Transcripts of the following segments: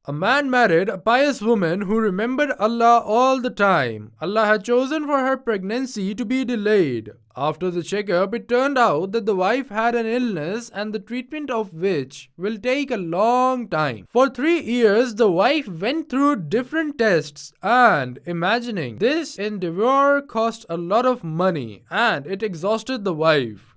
A man married a pious woman who remembered Allah all the time. Allah had chosen for her pregnancy to be delayed. After the checkup, it turned out that the wife had an illness and the treatment of which will take a long time. For 3 years, the wife went through different tests and imagining this endeavor cost a lot of money and it exhausted the wife.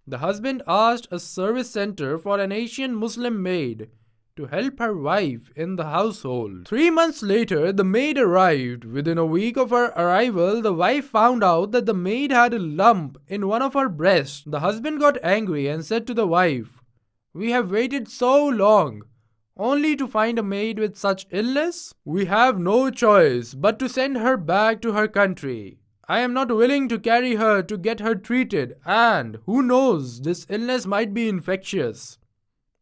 The husband asked a service center for an Asian Muslim maid to help her wife in the household. 3 months later, the maid arrived. Within a week of her arrival, the wife found out that the maid had a lump in one of her breasts. The husband got angry and said to the wife, "We have waited so long, only to find a maid with such illness? We have no choice but to send her back to her country. I am not willing to carry her to get her treated, and who knows, this illness might be infectious.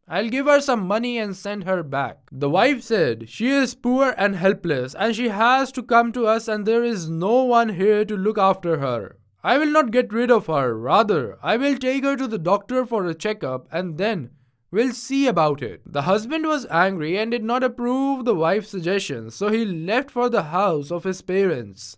I'll give her some money and send her back." The wife said, "She is poor and helpless and she has to come to us and there is no one here to look after her. I will not get rid of her. Rather, I will take her to the doctor for a checkup and then we'll see about it." The husband was angry and did not approve the wife's suggestion, so he left for the house of his parents.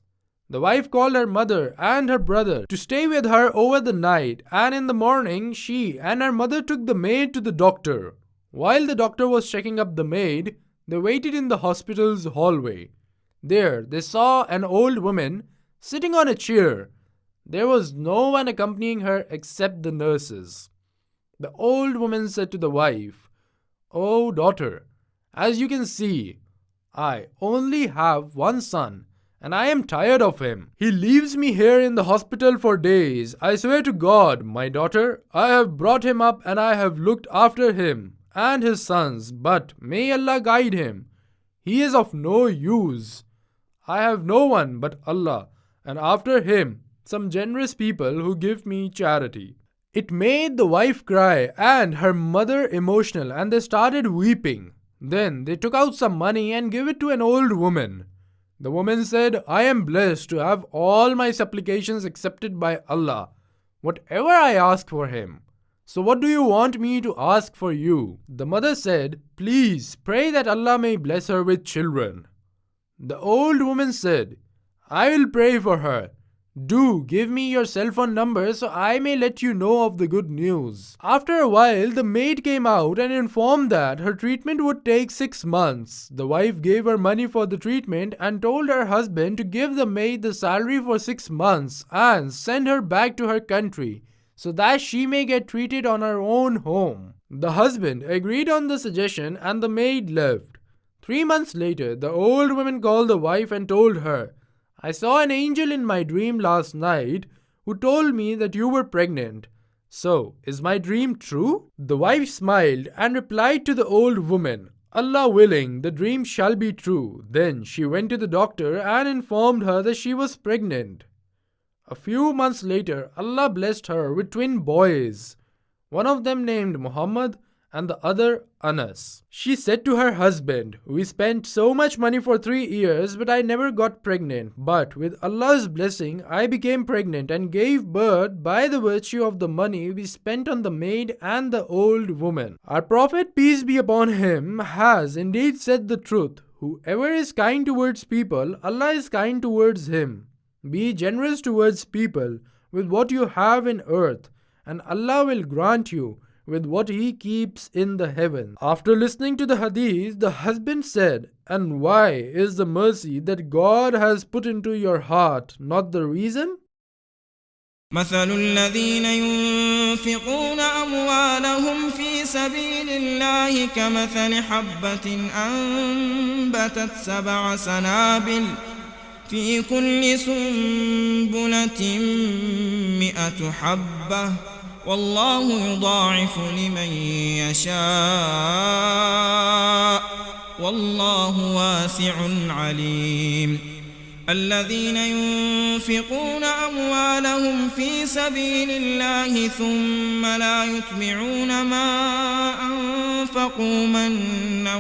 The wife called her mother and her brother to stay with her over the night, and in the morning she and her mother took the maid to the doctor. While the doctor was checking up the maid, they waited in the hospital's hallway. There they saw an old woman sitting on a chair. There was no one accompanying her except the nurses. The old woman said to the wife, "Oh daughter, as you can see, I only have one son, and I am tired of him. He leaves me here in the hospital for days. I swear to God, my daughter, I have brought him up and I have looked after him and his sons, but may Allah guide him. He is of no use. I have no one but Allah, and after him, some generous people who give me charity." It made the wife cry and her mother emotional, and they started weeping. Then they took out some money and gave it to an old woman. The woman said, "I am blessed to have all my supplications accepted by Allah, whatever I ask for him. So what do you want me to ask for you?" The mother said, "Please pray that Allah may bless her with children." The old woman said, "I will pray for her. Do give me your cell phone number so I may let you know of the good news." After a while, the maid came out and informed that her treatment would take 6 months. The wife gave her money for the treatment and told her husband to give the maid the salary for 6 months and send her back to her country so that she may get treated on her own home. The husband agreed on the suggestion and the maid left. 3 months later, the old woman called the wife and told her, "I saw an angel in my dream last night who told me that you were pregnant. So, is my dream true?" The wife smiled and replied to the old woman, "Allah willing, the dream shall be true." Then she went to the doctor and informed her that she was pregnant. A few months later, Allah blessed her with twin boys, one of them named Muhammad and the other Anas. She said to her husband, "We spent so much money for 3 years, but I never got pregnant. But with Allah's blessing, I became pregnant and gave birth by the virtue of the money we spent on the maid and the old woman. Our Prophet, peace be upon him, has indeed said the truth. Whoever is kind towards people, Allah is kind towards him. Be generous towards people with what you have in earth, and Allah will grant you with what he keeps in the heavens." After listening to the hadith, the husband said, "And why is the mercy that God has put into your heart not the reason?" مثل الذين ينفقون أموالهم في سبيل الله كمثل حبة أنبتت 7 سنابل في كل سنبلة 100 حبة والله يضاعف لمن يشاء والله واسع عليم. الذين ينفقون أموالهم في سبيل الله ثم لا يتبعون ما أنفقوا منا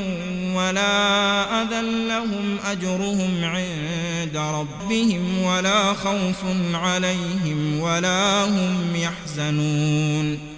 ولا أذى لهم أجرهم عند ربهم ولا خوف عليهم ولا هم يحزنون.